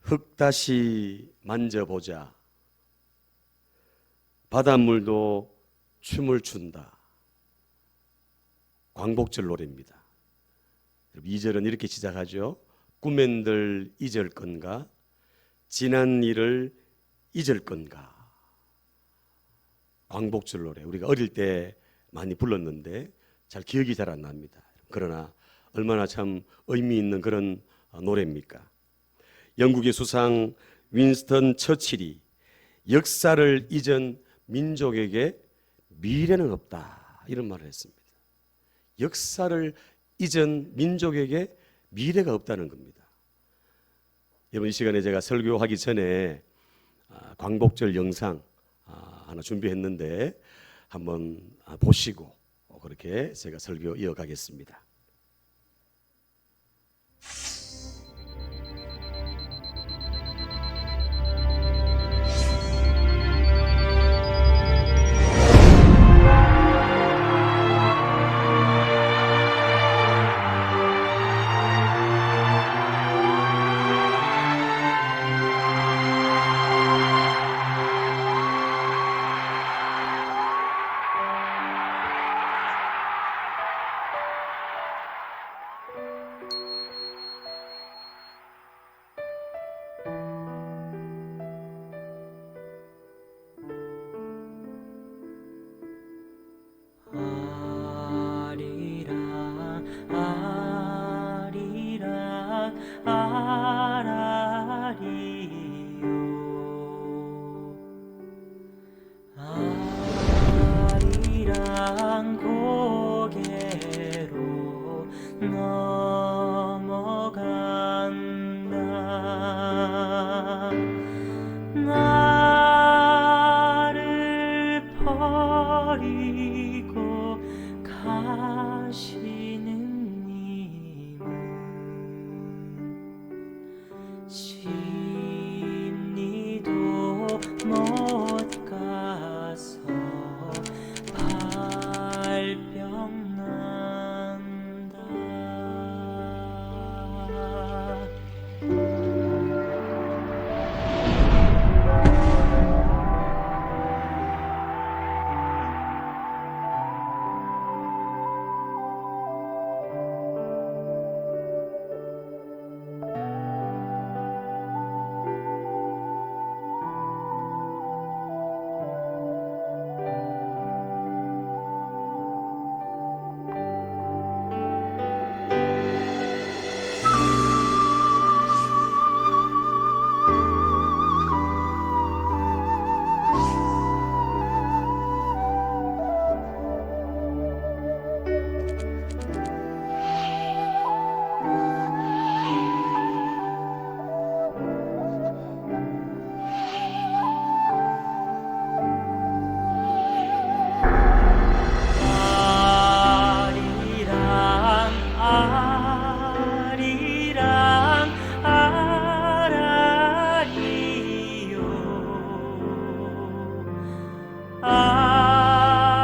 흙 다시 만져보자. 바닷물도 춤을 춘다. 광복절 노래입니다. 2절은 이렇게 시작하죠. 꿈엔들 잊을 건가? 지난 일을 잊을 건가? 광복절 노래. 우리가 어릴 때 많이 불렀는데 잘 기억이 잘 안 납니다. 그러나 얼마나 참 의미 있는 그런 노래입니까? 영국의 수상 윈스턴 처칠이 역사를 잊은 민족에게 미래는 없다, 이런 말을 했습니다. 역사를 잊은 민족에게 미래가 없다는 겁니다. 여러분, 이 시간에 제가 설교하기 전에 광복절 영상 하나 준비했는데 한번 보시고 그렇게 제가 설교 이어가겠습니다. 아리랑 고개로 넘어간다. 나를 버리고 가시는 님은 심리도 못 가서 발병 난다.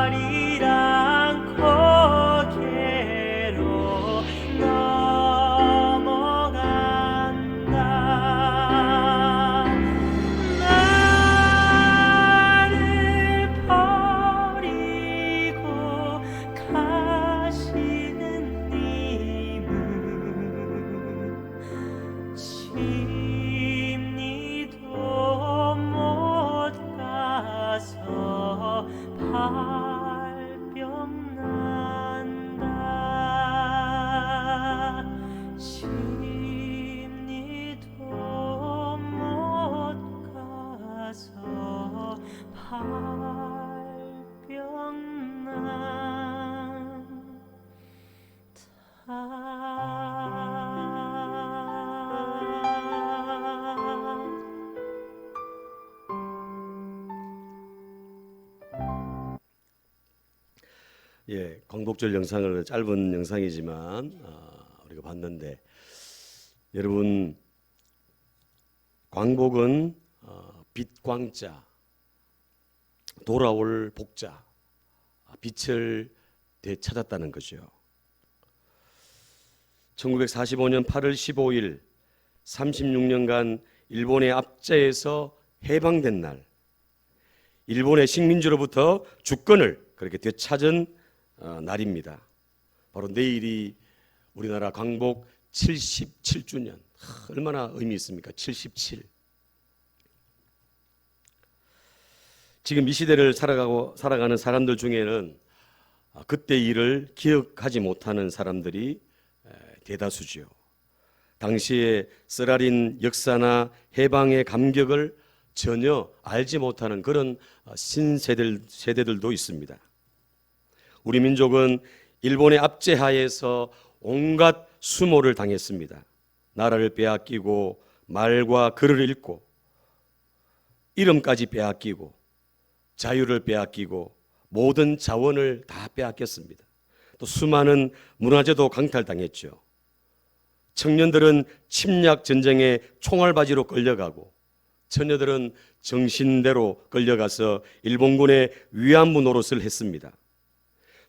아리랑 고개로 넘어간다. 나를 버리고 가시는 님은 심리도 못 가서 발병 난다. 심리도 못 가서 발병 난다. 예, 광복절 영상을 짧은 영상이지만 우리가 봤는데, 여러분, 광복은 빛광자, 돌아올 복자, 빛을 되찾았다는 거죠. 1945년 8월 15일 36년간 일본의 압제에서 해방된 날, 일본의 식민지로부터 주권을 그렇게 되찾은 날입니다. 바로 내일이 우리나라 광복 77주년. 얼마나 의미 있습니까? 77. 지금 이 시대를 살아가는 사람들 중에는 그때 일을 기억하지 못하는 사람들이 대다수지요. 당시에 쓰라린 역사나 해방의 감격을 전혀 알지 못하는 그런 세대들도 있습니다. 우리 민족은 일본의 압제하에서 온갖 수모를 당했습니다. 나라를 빼앗기고 말과 글을 잃고 이름까지 빼앗기고 자유를 빼앗기고 모든 자원을 다 빼앗겼습니다. 또 수많은 문화재도 강탈당했죠. 청년들은 침략 전쟁에 총알바지로 끌려가고 처녀들은 정신대로 끌려가서 일본군의 위안부 노릇을 했습니다.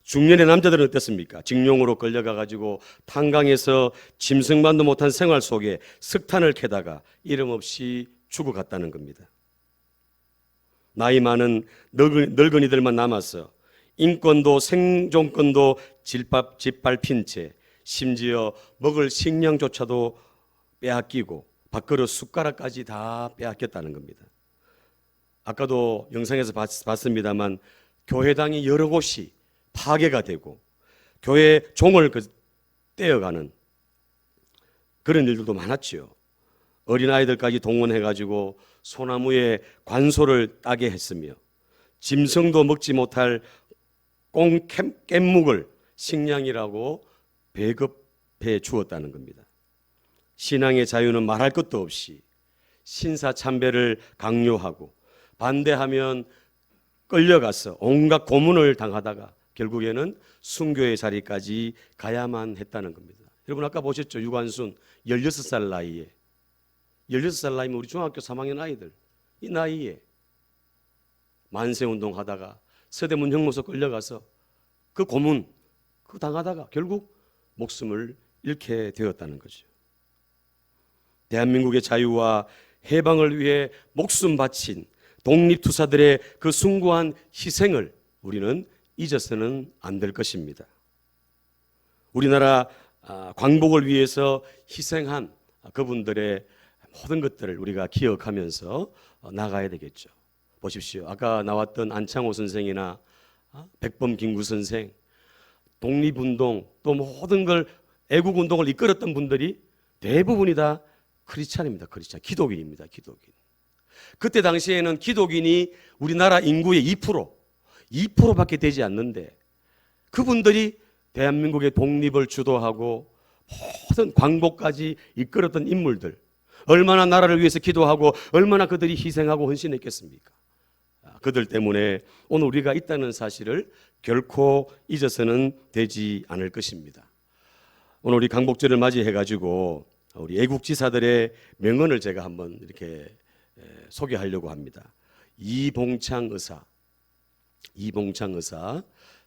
중년의 남자들은 어땠습니까? 징용으로 끌려가 가지고 탄광에서 짐승만도 못한 생활 속에 석탄을 캐다가 이름 없이 죽어갔다는 겁니다. 나이 많은 늙은이들만 남아서 인권도 생존권도 짓밟힌 채 심지어 먹을 식량조차도 빼앗기고 밥그릇 숟가락까지 다 빼앗겼다는 겁니다. 아까도 영상에서 봤습니다만 교회당이 여러 곳이 파괴가 되고 교회 종을 떼어가는 그런 일들도 많았지요. 어린아이들까지 동원해가지고 소나무에 관소를 따게 했으며 짐승도 먹지 못할 깻묵을 식량이라고 배급해 주었다는 겁니다. 신앙의 자유는 말할 것도 없이 신사참배를 강요하고 반대하면 끌려가서 온갖 고문을 당하다가 결국에는 순교의 자리까지 가야만 했다는 겁니다. 여러분 아까 보셨죠? 유관순 16살 나이에 16살 나이면 우리 중학교 3학년 아이들 이 나이에 만세운동 하다가 서대문 형무소 끌려가서 그 고문 그거 당하다가 결국 목숨을 잃게 되었다는 거죠. 대한민국의 자유와 해방을 위해 목숨 바친 독립투사들의 그 숭고한 희생을 우리는 잊어서는 안 될 것입니다. 우리나라 광복을 위해서 희생한 그분들의 모든 것들을 우리가 기억하면서 나가야 되겠죠. 보십시오. 아까 나왔던 안창호 선생이나 백범 김구 선생, 독립운동 또 모든 걸 애국운동을 이끌었던 분들이 대부분이 다 크리스찬입니다. 크리스찬, 기독인입니다. 기독인. 그때 당시에는 기독인이 우리나라 인구의 2%밖에 되지 않는데 그분들이 대한민국의 독립을 주도하고 모든 광복까지 이끌었던 인물들, 얼마나 나라를 위해서 기도하고 얼마나 그들이 희생하고 헌신했겠습니까? 그들 때문에 오늘 우리가 있다는 사실을 결코 잊어서는 되지 않을 것입니다. 오늘 우리 광복절을 맞이해가지고 우리 애국지사들의 명언을 제가 한번 이렇게 소개하려고 합니다. 이봉창 의사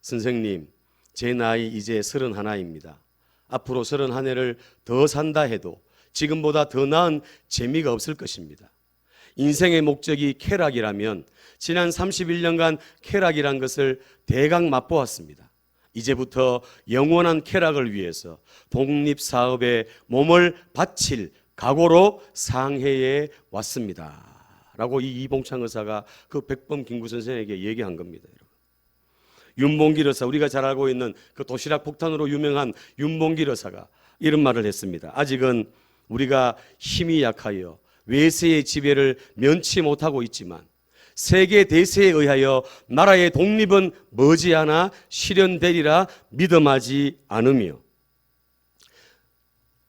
선생님, 제 나이 이제 31입니다. 앞으로 31해를 더 산다 해도 지금보다 더 나은 재미가 없을 것입니다. 인생의 목적이 쾌락이라면 지난 31년간 쾌락이란 것을 대강 맛보았습니다. 이제부터 영원한 쾌락을 위해서 독립사업에 몸을 바칠 각오로 상해에 왔습니다. 라고 이 이봉창 의사가 그 백범 김구 선생에게 얘기한 겁니다. 윤봉길 의사, 우리가 잘 알고 있는 그 도시락 폭탄으로 유명한 윤봉길 의사가 이런 말을 했습니다. 아직은 우리가 힘이 약하여 외세의 지배를 면치 못하고 있지만 세계 대세에 의하여 나라의 독립은 머지않아 실현되리라 믿음하지 않으며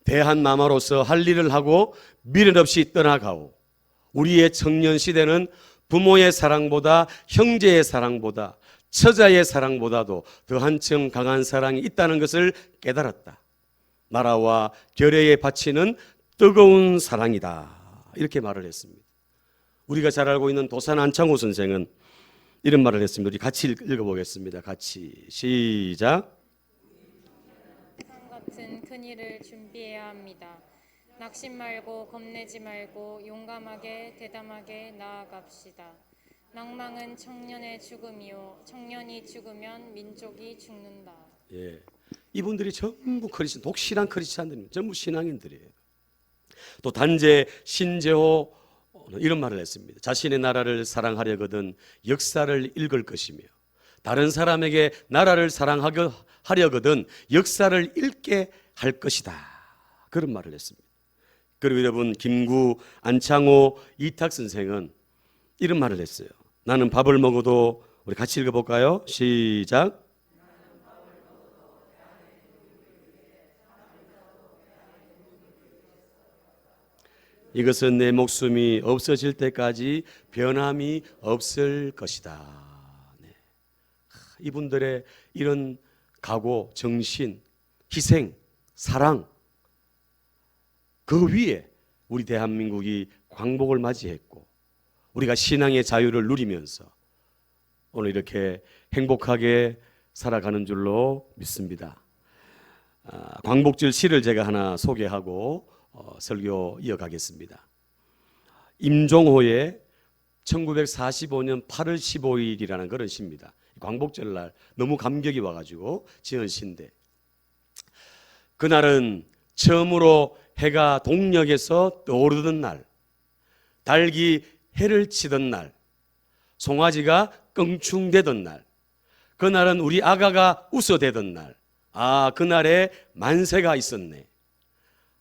대한마마로서 할 일을 하고 미련 없이 떠나가오. 우리의 청년 시대는 부모의 사랑보다 형제의 사랑보다 처자의 사랑보다도 더 한층 강한 사랑이 있다는 것을 깨달았다. 나라와 결의에 바치는 뜨거운 사랑이다. 이렇게 말을 했습니다. 우리가 잘 알고 있는 도산 안창호 선생은 이런 말을 했습니다. 우리 같이 읽어보겠습니다. 같이 시작. 산 같은 큰 일을 준비해야 합니다. 낙심 말고 겁내지 말고 용감하게 대담하게 나아갑시다. 낭망은 청년의 죽음이요 청년이 죽으면 민족이 죽는다. 예, 이분들이 전부 독실한 크리스찬들입니다. 전부 신앙인들이에요. 또 단제 신제호 이런 말을 했습니다. 자신의 나라를 사랑하려거든 역사를 읽을 것이며 다른 사람에게 나라를 사랑하려거든 역사를 읽게 할 것이다. 그런 말을 했습니다. 그리고 여러분 김구, 안창호, 이탁 선생은 이런 말을 했어요. 나는 밥을 먹어도, 우리 같이 읽어볼까요? 시작. 이것은 내 목숨이 없어질 때까지 변함이 없을 것이다. 네. 이분들의 이런 각오, 정신, 희생, 사랑, 그 위에 우리 대한민국이 광복을 맞이했고 우리가 신앙의 자유를 누리면서 오늘 이렇게 행복하게 살아가는 줄로 믿습니다. 광복절 시를 제가 하나 소개하고 설교 이어가겠습니다. 임종호의 1945년 8월 15일이라는 그런 시입니다. 광복절날 너무 감격이 와가지고 지은 시인데, 그날은 처음으로 해가 동력에서 떠오르던 날, 닭이 해를 치던 날, 송아지가 껑충대던 날, 그날은 우리 아가가 웃어대던 날, 그날에 만세가 있었네.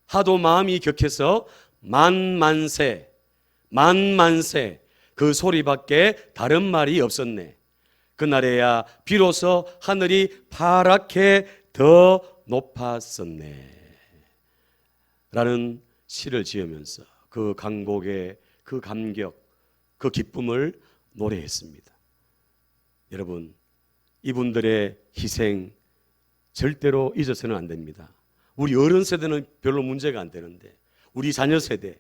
하도 마음이 격해서 만만세 그 소리밖에 다른 말이 없었네. 그날에야 비로소 하늘이 파랗게 더 높았었네 라는 시를 지으면서 그 강복의 그 감격, 그 기쁨을 노래했습니다. 여러분, 이분들의 희생 절대로 잊어서는 안 됩니다. 우리 어른 세대는 별로 문제가 안 되는데 우리 자녀 세대,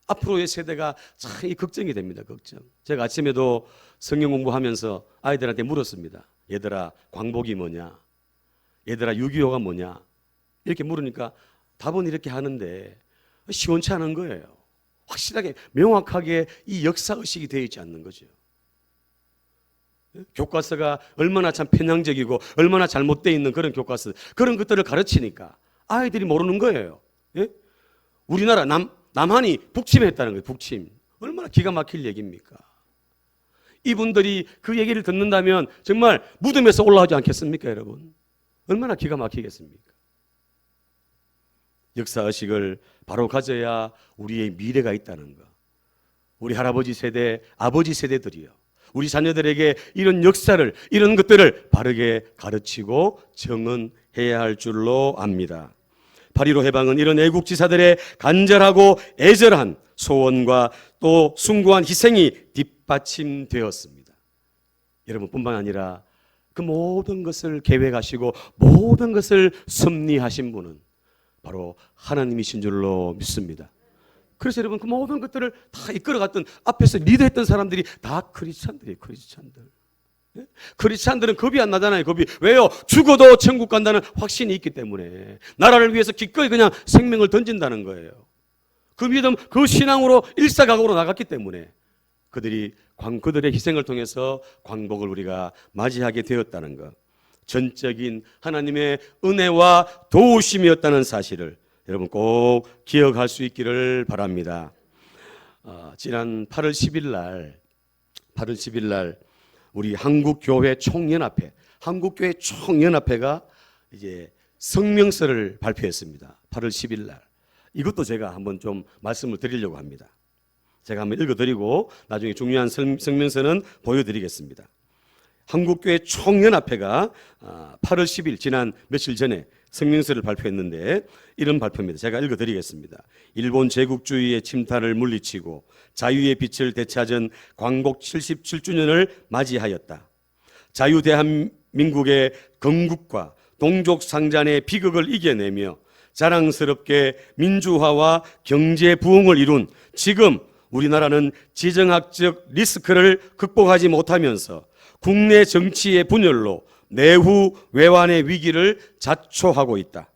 앞으로의 세대가 참 걱정이 됩니다. 걱정. 제가 아침에도 성경 공부하면서 아이들한테 물었습니다. 얘들아, 광복이 뭐냐? 얘들아, 6.25가 뭐냐? 이렇게 물으니까 답은 이렇게 하는데 시원치 않은 거예요. 확실하게 명확하게 이 역사의식이 되어 있지 않는 거죠. 교과서가 얼마나 참 편향적이고 얼마나 잘못되어 있는 그런 교과서, 그런 것들을 가르치니까 아이들이 모르는 거예요. 예? 우리나라 남한이 북침했다는 거예요. 북침. 얼마나 기가 막힐 얘기입니까? 이분들이 그 얘기를 듣는다면 정말 무덤에서 올라오지 않겠습니까, 여러분? 얼마나 기가 막히겠습니까? 역사의식을 바로 가져야 우리의 미래가 있다는 거. 우리 할아버지 세대, 아버지 세대들이요, 우리 자녀들에게 이런 역사를, 이런 것들을 바르게 가르치고 정언해야 할 줄로 압니다. 8.15 해방은 이런 애국지사들의 간절하고 애절한 소원과 또 숭고한 희생이 뒷받침되었습니다. 여러분뿐만 아니라 그 모든 것을 계획하시고 모든 것을 섭리하신 분은 바로 하나님이신 줄로 믿습니다. 그래서 여러분, 그 모든 것들을 다 이끌어갔던, 앞에서 리드했던 사람들이 다 크리스찬들이에요. 크리스찬들. 크리스찬들은 겁이 안 나잖아요. 겁이. 왜요? 죽어도 천국 간다는 확신이 있기 때문에, 나라를 위해서 기꺼이 그냥 생명을 던진다는 거예요. 그 믿음, 그 신앙으로 일사각오로 나갔기 때문에 그들의 희생을 통해서 광복을 우리가 맞이하게 되었다는 것, 전적인 하나님의 은혜와 도우심이었다는 사실을 여러분 꼭 기억할 수 있기를 바랍니다. 지난 8월 10일 날 우리 한국교회 총연합회가 이제 성명서를 발표했습니다. 8월 10일 날. 이것도 제가 한번 좀 말씀을 드리려고 합니다. 제가 한번 읽어드리고 나중에 중요한 성명서는 보여드리겠습니다. 한국교회 총연합회가 8월 10일 지난 며칠 전에 성명서를 발표했는데 이런 발표입니다. 제가 읽어드리겠습니다. 일본 제국주의의 침탈을 물리치고 자유의 빛을 되찾은 광복 77주년을 맞이하였다. 자유대한민국의 건국과 동족상잔의 비극을 이겨내며 자랑스럽게 민주화와 경제 부흥을 이룬 지금 우리나라는 지정학적 리스크를 극복하지 못하면서 국내 정치의 분열로 내후 외환의 위기를 자초하고 있다.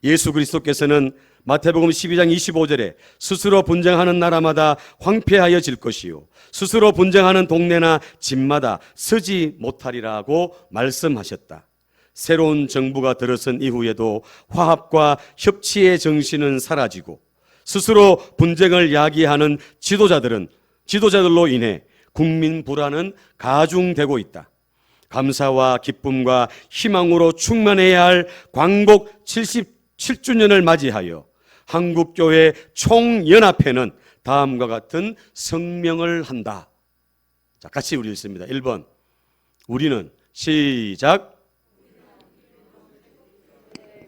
예수 그리스도께서는 마태복음 12장 25절에 스스로 분쟁하는 나라마다 황폐하여 질 것이요 스스로 분쟁하는 동네나 집마다 서지 못하리라고 말씀하셨다. 새로운 정부가 들어선 이후에도 화합과 협치의 정신은 사라지고 스스로 분쟁을 야기하는 지도자들로 인해 국민 불안은 가중되고 있다. 감사와 기쁨과 희망으로 충만해야 할 광복 77주년을 맞이하여 한국교회 총연합회는 다음과 같은 성명을 한다. 자, 같이 우리 읽습니다. 1번. 우리는 시작.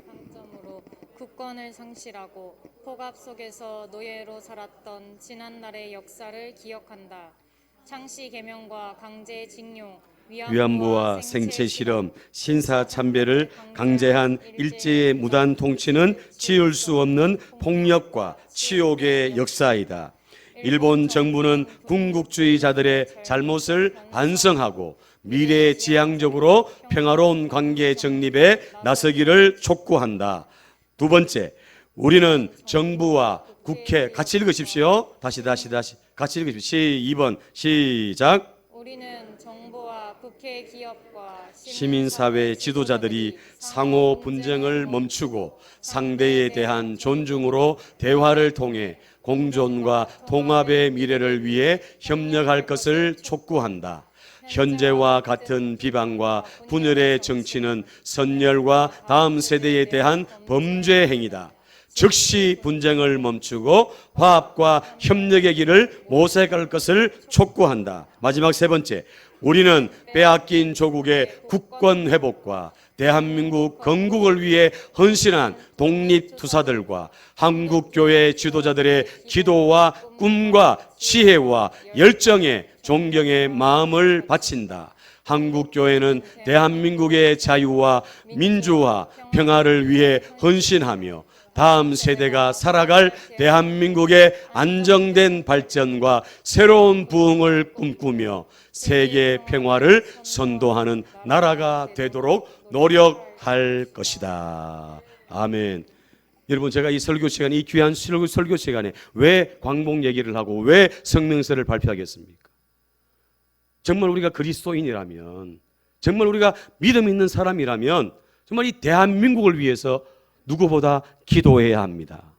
강점으로 국권을 상실하고 폭압 속에서 노예로 살았던 지난날의 역사를 기억한다. 창씨 개명과 강제징용, 위안부와 생체 실험, 신사참배를 강제한 일제의 무단 통치는 지울 수 없는 폭력과 치욕의 역사이다. 일본 정부는 군국주의자들의 잘못을 반성하고 미래지향적으로 평화로운 관계 정립에 나서기를 촉구한다. 두 번째, 우리는 정부와 국회, 같이 읽으십시오. 다시 같이 읽으십시오. 2번 시작. 우리는 정부와 국회, 기업과 시민사회 지도자들이 상호 분쟁을 멈추고 상대에 대한 존중으로 대화를 통해 공존과 통합의 미래를 위해 협력할 것을 촉구한다. 현재와 같은 비방과 분열의 정치는 선열과 다음 세대에 대한 범죄 행위다. 즉시 분쟁을 멈추고 화합과 협력의 길을 모색할 것을 촉구한다. 마지막 세 번째, 우리는 빼앗긴 조국의 국권 회복과 대한민국 건국을 위해 헌신한 독립투사들과 한국교회 지도자들의 기도와 꿈과 지혜와 열정에 존경의 마음을 바친다. 한국교회는 대한민국의 자유와 민주화, 평화를 위해 헌신하며 다음 세대가 살아갈 대한민국의 안정된 발전과 새로운 부흥을 꿈꾸며 세계 평화를 선도하는 나라가 되도록 노력할 것이다. 아멘. 여러분, 제가 이 설교 시간에, 이 귀한 설교 시간에 왜 광복 얘기를 하고 왜 성명서를 발표하겠습니까? 정말 우리가 그리스도인이라면, 정말 우리가 믿음 있는 사람이라면 정말 이 대한민국을 위해서 누구보다 기도해야 합니다.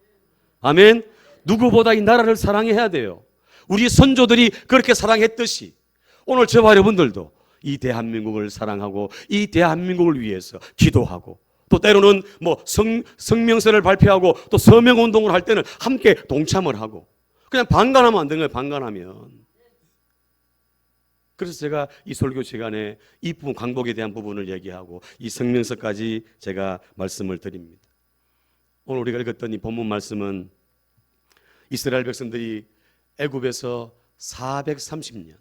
아멘. 누구보다 이 나라를 사랑해야 돼요. 우리 선조들이 그렇게 사랑했듯이 오늘 저와 여러분들도 이 대한민국을 사랑하고 이 대한민국을 위해서 기도하고 또 때로는 성명서를 발표하고 또 서명운동을 할 때는 함께 동참을 하고 그냥 방관하면 안 되는 거예요. 방관하면. 그래서 제가 이 설교 시간에 이 부분, 광복에 대한 부분을 얘기하고 이 성명서까지 제가 말씀을 드립니다. 오늘 우리가 읽었던 이 본문 말씀은 이스라엘 백성들이 애굽에서 430년,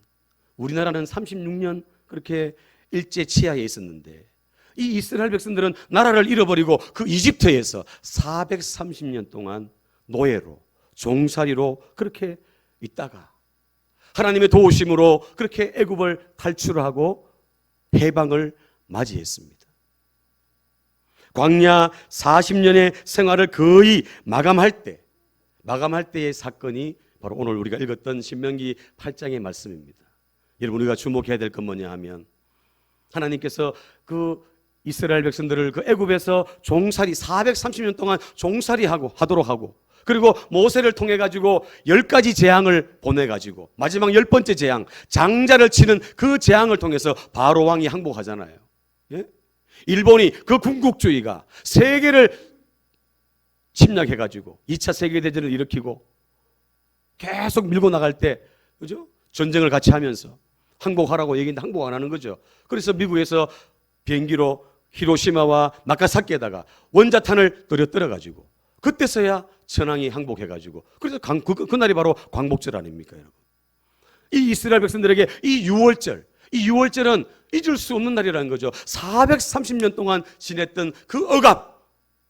우리나라는 36년 그렇게 일제 치하에 있었는데 이 이스라엘 백성들은 나라를 잃어버리고 그 이집트에서 430년 동안 노예로, 종살이로 그렇게 있다가 하나님의 도우심으로 그렇게 애굽을 탈출하고 해방을 맞이했습니다. 광야 40년의 생활을 거의 마감할 때의 사건이 바로 오늘 우리가 읽었던 신명기 8장의 말씀입니다. 여러분, 우리가 주목해야 될 건 뭐냐 하면 하나님께서 그 이스라엘 백성들을 그 애굽에서 종살이 430년 동안 하도록 하고 그리고 모세를 통해 가지고 10가지 재앙을 보내 가지고 마지막 10번째 재앙, 장자를 치는 그 재앙을 통해서 바로 왕이 항복하잖아요. 예? 일본이 그 군국주의가 세계를 침략해 가지고 2차 세계대전을 일으키고 계속 밀고 나갈 때, 그죠? 전쟁을 같이 하면서 항복하라고 얘기했는데 항복 안 하는 거죠. 그래서 미국에서 비행기로 히로시마와 나가사키에다가 원자탄을 떨어 가지고 그때서야 천황이 항복해가지고 그래서 그날이 바로 광복절 아닙니까, 여러분? 이 이스라엘 백성들에게 이 6월절은 잊을 수 없는 날이라는 거죠. 430년 동안 지냈던 그 억압,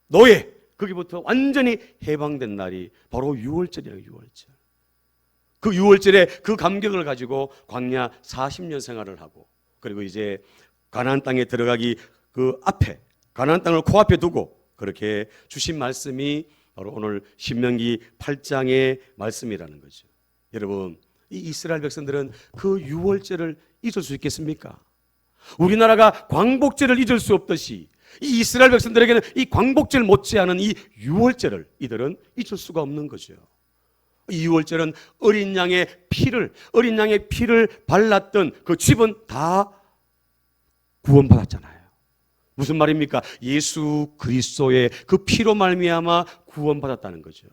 노예, 거기부터 완전히 해방된 날이 바로 6월절이에요. 6월절. 그 6월절에 그 감격을 가지고 광야 40년 생활을 하고 그리고 이제 가나안 땅에 들어가기 그 앞에 가나안 땅을 코앞에 두고 그렇게 주신 말씀이 바로 오늘 신명기 8장의 말씀이라는 거죠. 여러분, 이 이스라엘 백성들은 그 유월절을 잊을 수 있겠습니까? 우리나라가 광복절을 잊을 수 없듯이 이 이스라엘 백성들에게는 이 광복절 못지않은 이 유월절을 이들은 잊을 수가 없는 거죠. 이 유월절은 어린 양의 피를 발랐던 그 집은 다 구원받았잖아요. 무슨 말입니까? 예수 그리스도의 그 피로 말미암아 구원받았다는 거죠.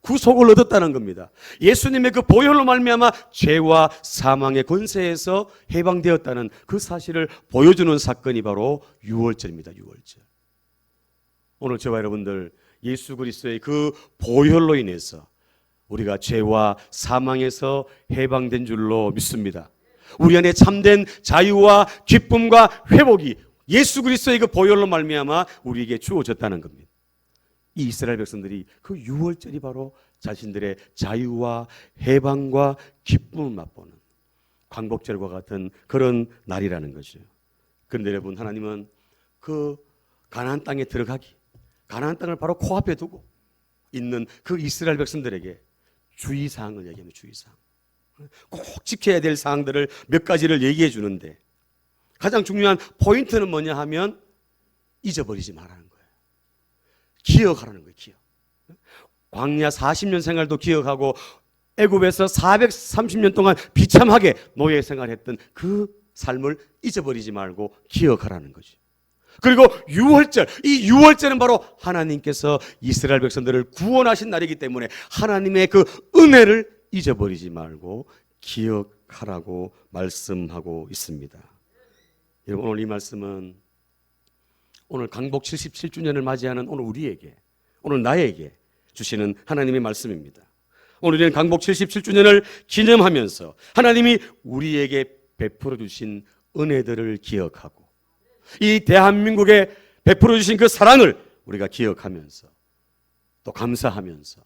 구속을 얻었다는 겁니다. 예수님의 그 보혈로 말미암아 죄와 사망의 권세에서 해방되었다는 그 사실을 보여주는 사건이 바로 유월절입니다. 유월절. 오늘 저와 여러분들 예수 그리스도의 그 보혈로 인해서 우리가 죄와 사망에서 해방된 줄로 믿습니다. 우리 안에 참된 자유와 기쁨과 회복이 예수 그리스도의 그 보혈로 말미암아 우리에게 주어졌다는 겁니다. 이 이스라엘 백성들이 그 유월절이 바로 자신들의 자유와 해방과 기쁨을 맛보는 광복절과 같은 그런 날이라는 거죠. 그런데 여러분, 하나님은 그 가나안 땅에 들어가기, 가나안 땅을 바로 코앞에 두고 있는 그 이스라엘 백성들에게 주의사항을 얘기합니다. 주의사항. 꼭 지켜야 될 사항들을 몇 가지를 얘기해 주는데 가장 중요한 포인트는 뭐냐 하면 잊어버리지 말라는 거예요. 기억하라는 거예요. 기억. 광야 40년 생활도 기억하고 애굽에서 430년 동안 비참하게 노예 생활했던 그 삶을 잊어버리지 말고 기억하라는 거죠. 그리고 유월절, 이 유월절은 바로 하나님께서 이스라엘 백성들을 구원하신 날이기 때문에 하나님의 그 은혜를 잊어버리지 말고 기억하라고 말씀하고 있습니다. 여러분, 오늘 이 말씀은 오늘 광복 77주년을 맞이하는 오늘 우리에게, 오늘 나에게 주시는 하나님의 말씀입니다. 오늘 우리는 광복 77주년을 기념하면서 하나님이 우리에게 베풀어 주신 은혜들을 기억하고 이 대한민국에 베풀어 주신 그 사랑을 우리가 기억하면서 또 감사하면서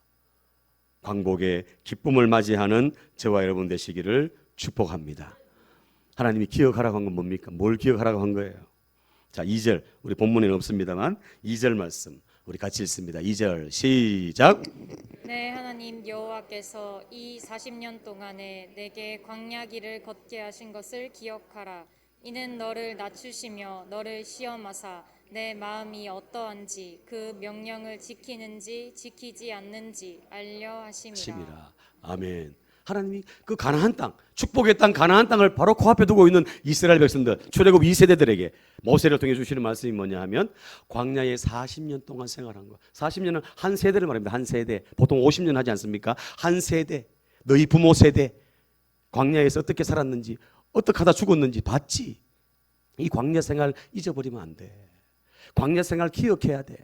광복의 기쁨을 맞이하는 저와 여러분 되시기를 축복합니다. 하나님이 기억하라고 한 건 뭡니까? 뭘 기억하라고 한 거예요? 자, 2절, 우리 본문에는 없습니다만 2절 말씀 우리 같이 읽습니다. 2절 시작. 내 하나님 여호와께서 이 40년 동안에 내게 광야 길을 걷게 하신 것을 기억하라. 이는 너를 낮추시며 너를 시험하사 내 마음이 어떠한지 그 명령을 지키는지 지키지 않는지 알려 하심이라. 아멘. 하나님이 그 가나안 땅, 축복의 땅 가나안 땅을 바로 코앞에 두고 있는 이스라엘 백성들, 출애굽 2세대들에게 모세를 통해 주시는 말씀이 뭐냐 하면 광야에 40년 동안 생활한 거. 40년은 한 세대를 말합니다. 한 세대. 보통 50년 하지 않습니까? 한 세대. 너희 부모 세대. 광야에서 어떻게 살았는지, 어떻게 하다 죽었는지 봤지. 이 광야 생활 잊어버리면 안 돼. 광야 생활 기억해야 돼.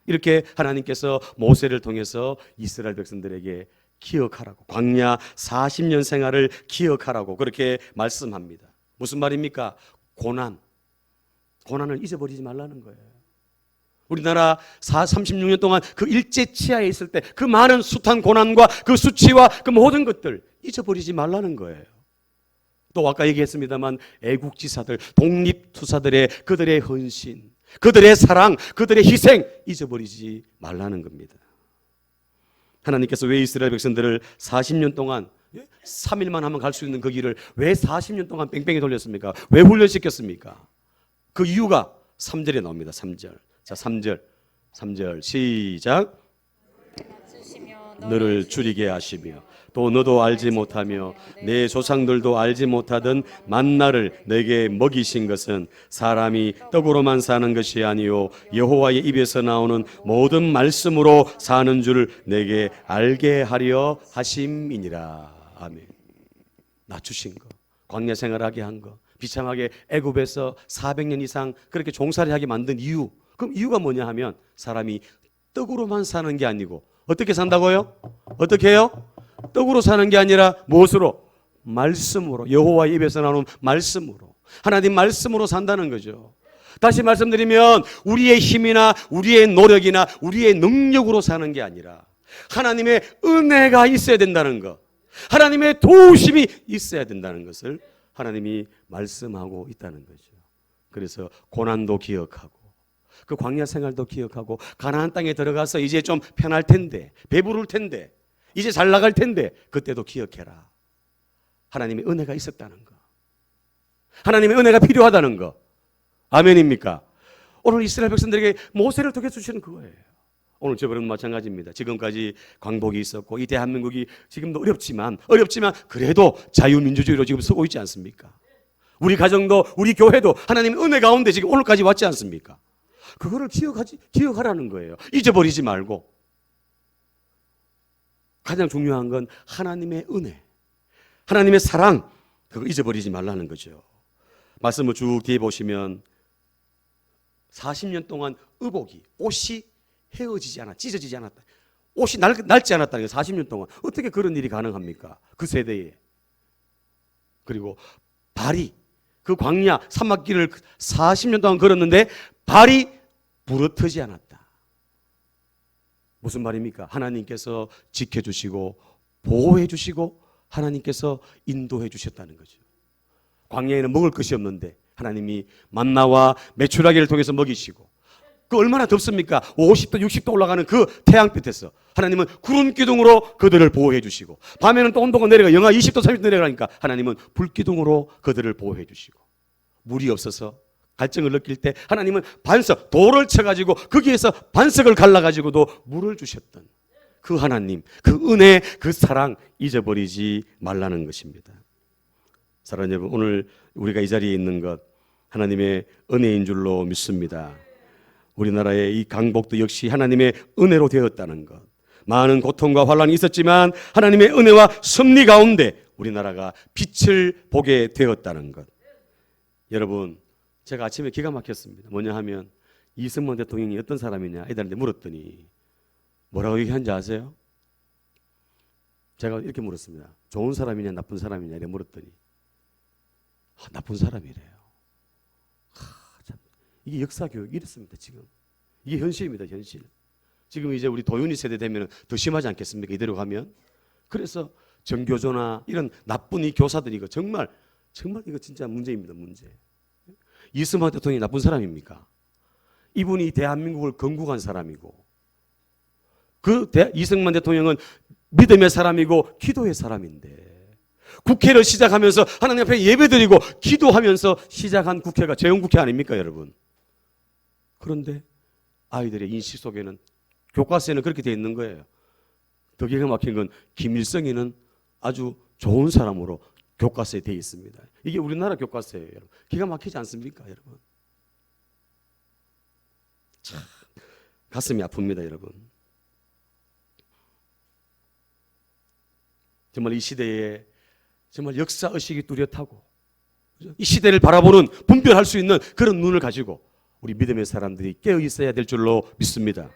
이렇게 하나님께서 모세를 통해서 이스라엘 백성들에게 기억하라고, 광야 40년 생활을 기억하라고 그렇게 말씀합니다. 무슨 말입니까? 고난을 잊어버리지 말라는 거예요. 우리나라 36년 동안 그 일제 치하에 있을 때 그 많은 숱한 고난과 그 수치와 그 모든 것들 잊어버리지 말라는 거예요. 또 아까 얘기했습니다만 애국지사들, 독립투사들의 그들의 헌신, 그들의 사랑, 그들의 희생 잊어버리지 말라는 겁니다. 하나님께서 왜 이스라엘 백성들을 40년 동안 3일만 하면 갈 수 있는 그 길을 왜 40년 동안 뺑뺑이 돌렸습니까? 왜 훈련시켰습니까? 그 이유가 3절에 나옵니다. 3절. 자, 3절 시작. 너를 줄이게 하시며 또 너도 알지 못하며 내 조상들도 알지 못하던 만나를 내게 먹이신 것은 사람이 떡으로만 사는 것이 아니요 여호와의 입에서 나오는 모든 말씀으로 사는 줄 내게 알게 하려 하심이니라. 아멘. 낮추신 거, 광야 생활하게 한 거, 비참하게 애굽에서 400년 이상 그렇게 종살이 하게 만든 이유. 그럼 이유가 뭐냐 하면 사람이 떡으로만 사는 게 아니고 어떻게 산다고요? 어떻게 해요? 떡으로 사는 게 아니라 무엇으로? 말씀으로, 여호와의 입에서 나오는 말씀으로, 하나님 말씀으로 산다는 거죠. 다시 말씀드리면 우리의 힘이나 우리의 노력이나 우리의 능력으로 사는 게 아니라 하나님의 은혜가 있어야 된다는 것, 하나님의 도우심이 있어야 된다는 것을 하나님이 말씀하고 있다는 거죠. 그래서 고난도 기억하고 그 광야 생활도 기억하고 가나안 땅에 들어가서 이제 좀 편할 텐데, 배부를 텐데, 이제 잘 나갈 텐데 그때도 기억해라. 하나님의 은혜가 있었다는 거. 하나님의 은혜가 필요하다는 거. 아멘입니까? 오늘 이스라엘 백성들에게 모세를 통해 주시는 그거예요. 오늘 저번은 마찬가지입니다. 지금까지 광복이 있었고 이 대한민국이 지금도 어렵지만 그래도 자유민주주의로 지금 서고 있지 않습니까? 우리 가정도 우리 교회도 하나님의 은혜 가운데 지금 오늘까지 왔지 않습니까? 그거를 기억하라는 거예요. 잊어버리지 말고. 가장 중요한 건 하나님의 은혜, 하나님의 사랑, 그거 잊어버리지 말라는 거죠. 말씀을 쭉 뒤에 보시면 40년 동안 의복이, 옷이 헤어지지 않았다, 찢어지지 않았다, 옷이 낡지 않았다는 거예요. 40년 동안 어떻게 그런 일이 가능합니까? 그 세대에. 그리고 발이, 그 광야 사막길을 40년 동안 걸었는데 발이 부러뜨지 않았다. 무슨 말입니까? 하나님께서 지켜주시고 보호해 주시고 하나님께서 인도해 주셨다는 거죠. 광야에는 먹을 것이 없는데 하나님이 만나와 메추라기를 통해서 먹이시고, 그 얼마나 덥습니까? 50도 60도 올라가는 그 태양빛에서 하나님은 구름 기둥으로 그들을 보호해 주시고, 밤에는 또 온도가 내려가 영하 20도 30도 내려가니까 하나님은 불 기둥으로 그들을 보호해 주시고, 물이 없어서 갈증을 느낄 때 하나님은 반석, 돌을 쳐가지고 거기에서 반석을 갈라가지고도 물을 주셨던 그 하나님, 그 은혜, 그 사랑 잊어버리지 말라는 것입니다. 사랑하는 여러분, 오늘 우리가 이 자리에 있는 것 하나님의 은혜인 줄로 믿습니다. 우리나라의 이 강복도 역시 하나님의 은혜로 되었다는 것. 많은 고통과 환란이 있었지만 하나님의 은혜와 섭리 가운데 우리나라가 빛을 보게 되었다는 것. 여러분, 제가 아침에 기가 막혔습니다. 뭐냐 하면 이승만 대통령이 어떤 사람이냐 애들한테 물었더니 뭐라고 얘기한지 아세요? 제가 이렇게 물었습니다. 좋은 사람이냐 나쁜 사람이냐 이렇게 물었더니 나쁜 사람이래요. 참, 이게 역사 교육이 이렇습니다. 지금 이게 현실입니다. 현실. 지금 이제 우리 도윤이 세대 되면 더 심하지 않겠습니까? 이대로 가면. 그래서 정교조나 이런 나쁜 이 교사들이 이거 정말 이거 진짜 문제입니다. 문제. 이승만 대통령이 나쁜 사람입니까? 이분이 대한민국을 건국한 사람이고, 이승만 대통령은 믿음의 사람이고 기도의 사람인데, 국회를 시작하면서 하나님 앞에 예배드리고 기도하면서 시작한 국회가 재헌국회 아닙니까, 여러분? 그런데 아이들의 인식 속에는, 교과서에는 그렇게 되어 있는 거예요. 더 기가 막힌 건 김일성이는 아주 좋은 사람으로 교과서에 되어 있습니다. 이게 우리나라 교과서예요, 여러분. 기가 막히지 않습니까, 여러분? 참 가슴이 아픕니다, 여러분. 정말 이 시대에 정말 역사 의식이 뚜렷하고 이 시대를 바라보는, 분별할 수 있는 그런 눈을 가지고 우리 믿음의 사람들이 깨어 있어야 될 줄로 믿습니다.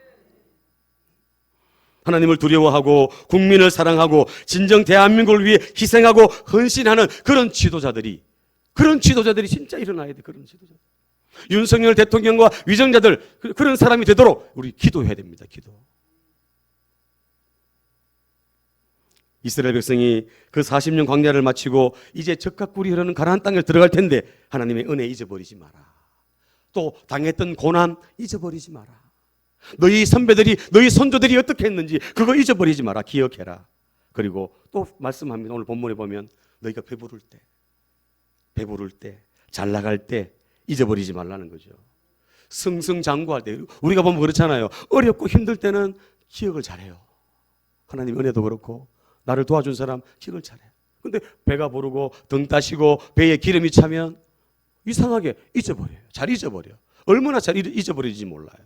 하나님을 두려워하고 국민을 사랑하고 진정 대한민국을 위해 희생하고 헌신하는 그런 지도자들이 진짜 일어나야 돼. 그런 지도자들. 윤석열 대통령과 위정자들, 그런 사람이 되도록 우리 기도해야 됩니다. 기도. 이스라엘 백성이 그 40년 광야를 마치고 이제 적과 꿀이 흐르는 가나안 땅에 들어갈 텐데 하나님의 은혜 잊어버리지 마라. 또 당했던 고난 잊어버리지 마라. 너희 선배들이, 너희 선조들이 어떻게 했는지 그거 잊어버리지 마라. 기억해라. 그리고 또 말씀합니다. 오늘 본문에 보면 너희가 배부를 때, 잘 나갈 때 잊어버리지 말라는 거죠. 승승장구할 때 우리가 보면 그렇잖아요. 어렵고 힘들 때는 기억을 잘해요. 하나님 은혜도 그렇고 나를 도와준 사람 기억을 잘해요. 근데 배가 부르고 등 따시고 배에 기름이 차면 이상하게 잊어버려요. 잘 잊어버려. 얼마나 잘 잊어버리지 몰라요.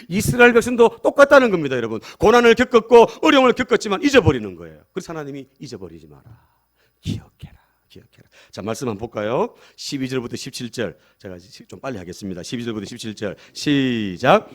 이스라엘 백성도 똑같다는 겁니다, 여러분. 고난을 겪었고 어려움을 겪었지만 잊어버리는 거예요. 그래서 하나님이 잊어버리지 마라. 기억해라. 자, 말씀 한번 볼까요? 12절부터 17절. 제가 좀 빨리 하겠습니다. 12절부터 17절. 시작.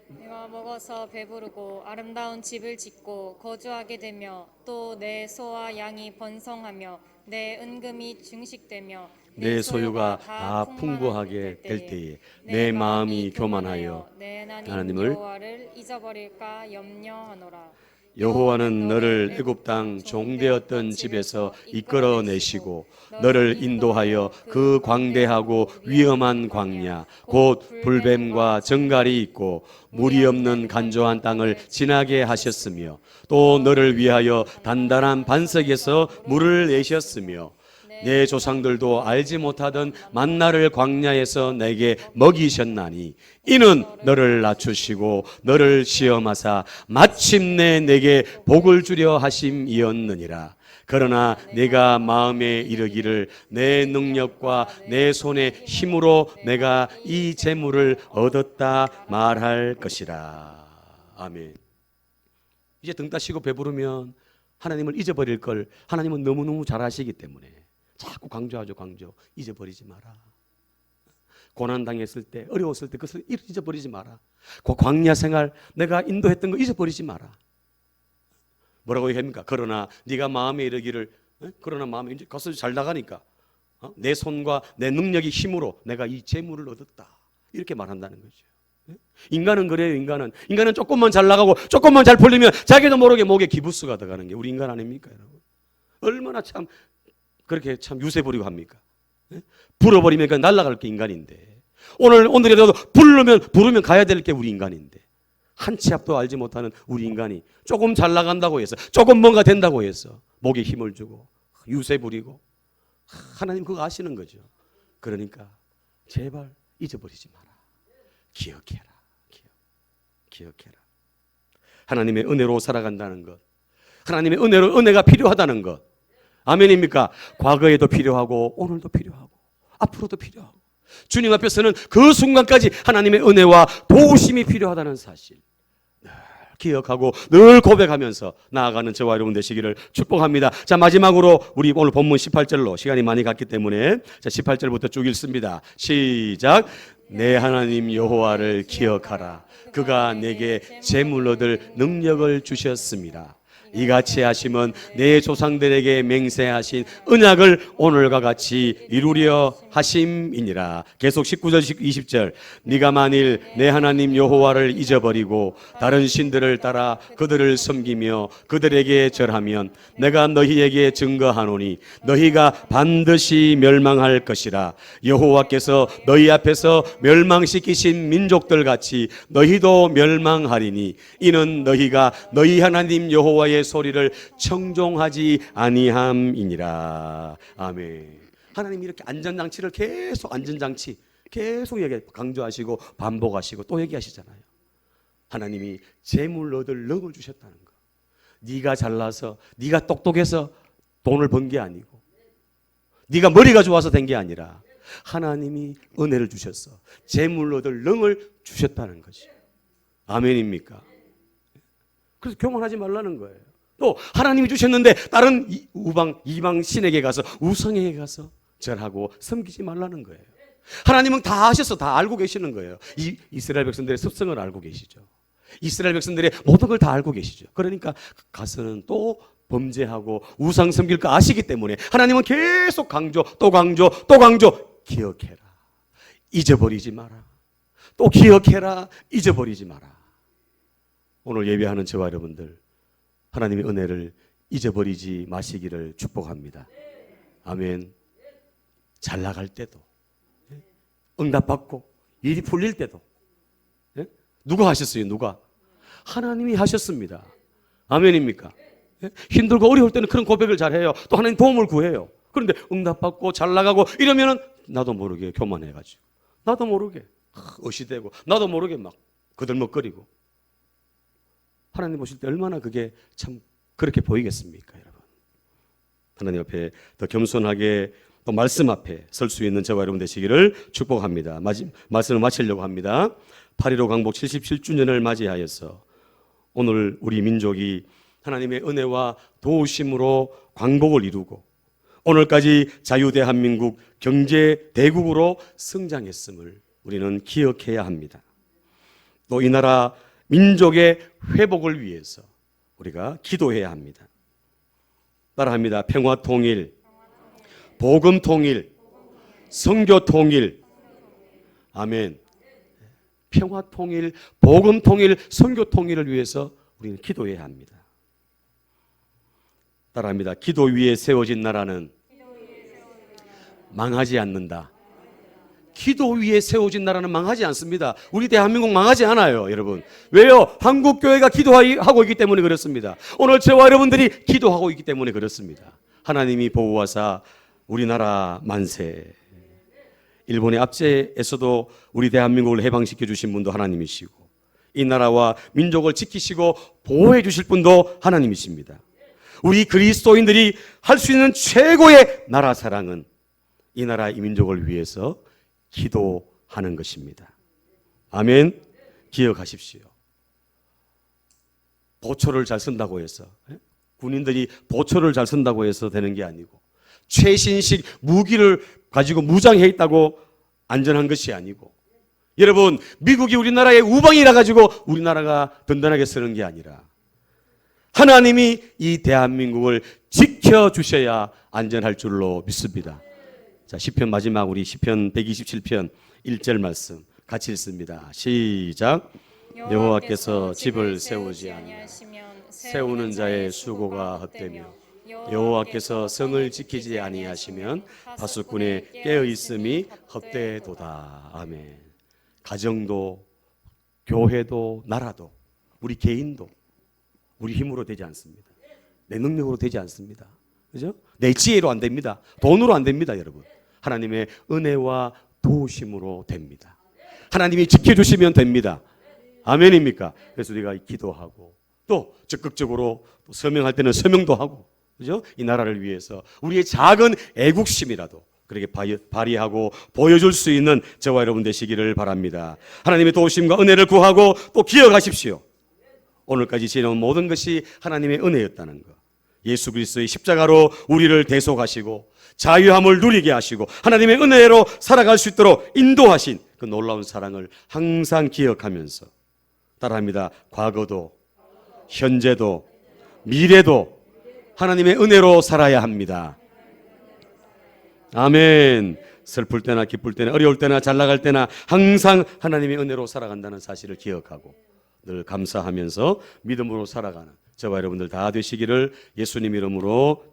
내가 먹어서 배부르고 아름다운 집을 짓고 거주하게 되며 또 내 소와 양이 번성하며 내 은금이 증식되며 내 소유가 다 풍부하게 될 때에 내 마음이 교만하여 내 하나님 하나님을 여호와를 잊어버릴까 염려하노라. 여호와는 너를 애굽 땅 종되었던 집에서 이끌어내시고 너를 인도하여 그 광대하고 위험한 광야 곧 불뱀과 정갈이 있고 물이 없는 간조한 땅을 지나게 하셨으며 또 너를 위하여 단단한 반석에서 물을 내셨으며 내 조상들도 알지 못하던 만나를 광야에서 내게 먹이셨나니 이는 너를 낮추시고 너를 시험하사 마침내 내게 복을 주려 하심이었느니라. 그러나 내가 마음에 이르기를 내 능력과 내 손의 힘으로 내가 이 재물을 얻었다 말할 것이라. 아멘. 이제 등 따시고 배부르면 하나님을 잊어버릴 걸 하나님은 너무너무 잘 아시기 때문에 자꾸 강조하죠. 강조. 잊어버리지 마라. 고난당했을 때, 어려웠을 때 그것을 잊어버리지 마라. 그 광야 생활 내가 인도했던 거 잊어버리지 마라. 뭐라고 얘기합니까? 그러나 네가 마음에 이르기를, 그러나 마음에 이제 가서 잘 나가니까 내 손과 내 능력의 힘으로 내가 이 재물을 얻었다. 이렇게 말한다는 거죠. 인간은 그래요. 인간은 조금만 잘 나가고 조금만 잘 풀리면 자기도 모르게 목에 기부스가 들어가는 게 우리 인간 아닙니까, 여러분? 얼마나 참 그렇게 참 유세 부리고 합니까? 불어버리면 그 날아갈 게 인간인데 오늘이라도 부르면 가야 될 게 우리 인간인데 한 치 앞도 알지 못하는 우리 인간이 조금 잘 나간다고 해서 조금 뭔가 된다고 해서 목에 힘을 주고 유세 부리고 하나님 그거 아시는 거죠. 그러니까 제발 잊어버리지 마라. 기억해라. 기억해라. 하나님의 은혜로 살아간다는 것, 하나님의 은혜가 필요하다는 것. 아멘입니까? 과거에도 필요하고 오늘도 필요하고 앞으로도 필요하고 주님 앞에서는 그 순간까지 하나님의 은혜와 도우심이 필요하다는 사실 늘 기억하고 늘 고백하면서 나아가는 저와 여러분 되시기를 축복합니다. 자, 마지막으로 우리 오늘 본문 18절로 시간이 많이 갔기 때문에 자 18절부터 쭉 읽습니다. 시작. 내 하나님 여호와를 기억하라. 그가 내게 재물 얻을 능력을 주셨습니다. 이같이 하심은 내 조상들에게 맹세하신 언약을 오늘과 같이 이루려 하심이니라. 계속 19절 20절. 네가 만일 내 하나님 여호와를 잊어버리고 다른 신들을 따라 그들을 섬기며 그들에게 절하면 내가 너희에게 증거하노니 너희가 반드시 멸망할 것이라. 여호와께서 너희 앞에서 멸망시키신 민족들 같이 너희도 멸망하리니 이는 너희가 너희 하나님 여호와의 소리를 청종하지 아니함이니라. 아멘. 하나님이 이렇게 안전장치를 계속 강조하시고 반복하시고 또 얘기하시잖아요. 하나님이 재물 얻을 능을 주셨다는 거. 네가 잘나서 네가 똑똑해서 돈을 번 게 아니고 네가 머리가 좋아서 된 게 아니라 하나님이 은혜를 주셨어. 재물 얻을 능을 주셨다는 거지. 아멘입니까? 그래서 교만하지 말라는 거예요. 또 하나님이 주셨는데 다른 이방 신에게 가서 우상에게 가서 절하고 섬기지 말라는 거예요. 하나님은 다 아셔서 다 알고 계시는 거예요. 이스라엘 백성들의 습성을 알고 계시죠. 이스라엘 백성들의 모든 걸 다 알고 계시죠. 그러니까 가서는 또 범죄하고 우상 섬길 거 아시기 때문에 하나님은 계속 강조 기억해라. 잊어버리지 마라. 또 기억해라. 잊어버리지 마라. 오늘 예배하는 저와 여러분들 하나님의 은혜를 잊어버리지 마시기를 축복합니다. 아멘. 잘 나갈 때도 응답받고 일이 풀릴 때도 누가 하셨어요? 누가? 하나님이 하셨습니다. 아멘입니까? 힘들고 어려울 때는 그런 고백을 잘해요. 또 하나님 도움을 구해요. 그런데 응답받고 잘 나가고 이러면은 나도 모르게 교만해가지고 나도 모르게 의시되고 나도 모르게 막 거들먹거리고 하나님 보실 때 얼마나 그게 참 그렇게 보이겠습니까, 여러분? 하나님 앞에 더 겸손하게 또 말씀 앞에 설 수 있는 저와 여러분 되시기를 축복합니다. 말씀을 마치려고 합니다. 8.15 광복 77주년을 맞이하여서 오늘 우리 민족이 하나님의 은혜와 도우심으로 광복을 이루고 오늘까지 자유대한민국 경제대국으로 성장했음을 우리는 기억해야 합니다. 또 이 나라 민족의 회복을 위해서 우리가 기도해야 합니다. 따라합니다. 평화통일, 복음통일, 선교통일. 아멘. 평화통일, 복음통일, 선교통일을 위해서 우리는 기도해야 합니다. 따라합니다. 기도 위에 세워진 나라는 망하지 않는다. 기도 위에 세워진 나라는 망하지 않습니다. 우리 대한민국 망하지 않아요, 여러분. 왜요? 한국 교회가 기도하고 있기 때문에 그렇습니다. 오늘 저와 여러분들이 기도하고 있기 때문에 그렇습니다. 하나님이 보호하사 우리나라 만세. 일본의 압제에서도 우리 대한민국을 해방시켜 주신 분도 하나님이시고, 이 나라와 민족을 지키시고 보호해 주실 분도 하나님이십니다. 우리 그리스도인들이 할 수 있는 최고의 나라 사랑은 이 나라 이 민족을 위해서 기도하는 것입니다. 아멘. 기억하십시오. 보초를 잘 쓴다고 해서, 군인들이 보초를 잘 쓴다고 해서 되는 게 아니고, 최신식 무기를 가지고 무장해 있다고 안전한 것이 아니고, 여러분, 미국이 우리나라의 우방이라 가지고 우리나라가 든든하게 쓰는 게 아니라 하나님이 이 대한민국을 지켜주셔야 안전할 줄로 믿습니다. 자, 시편 마지막 우리 시편 127편 1절 말씀 같이 읽습니다. 시작. 여호와께서 집을 세우지 아니하시면 세우는 자의 수고가 헛되며 여호와께서 성을 지키지 아니하시면 파수꾼의 깨어 있음이 헛되도다. 아멘. 가정도, 교회도, 나라도, 우리 개인도 우리 힘으로 되지 않습니다. 내 능력으로 되지 않습니다. 그죠? 내 지혜로 안 됩니다. 돈으로 안 됩니다, 여러분. 하나님의 은혜와 도우심으로 됩니다. 하나님이 지켜주시면 됩니다. 아멘입니까? 그래서 우리가 기도하고 또 적극적으로 서명할 때는 서명도 하고, 그죠? 이 나라를 위해서 우리의 작은 애국심이라도 그렇게 발휘하고 보여줄 수 있는 저와 여러분 되시기를 바랍니다. 하나님의 도우심과 은혜를 구하고 또 기억하십시오. 오늘까지 지내온 모든 것이 하나님의 은혜였다는 것. 예수 그리스도의 십자가로 우리를 대속하시고 자유함을 누리게 하시고 하나님의 은혜로 살아갈 수 있도록 인도하신 그 놀라운 사랑을 항상 기억하면서 따라합니다. 과거도 현재도 미래도 하나님의 은혜로 살아야 합니다. 아멘. 슬플 때나 기쁠 때나 어려울 때나 잘 나갈 때나 항상 하나님의 은혜로 살아간다는 사실을 기억하고 늘 감사하면서 믿음으로 살아가는 저와 여러분들 다 되시기를 예수님 이름으로 축원합니다.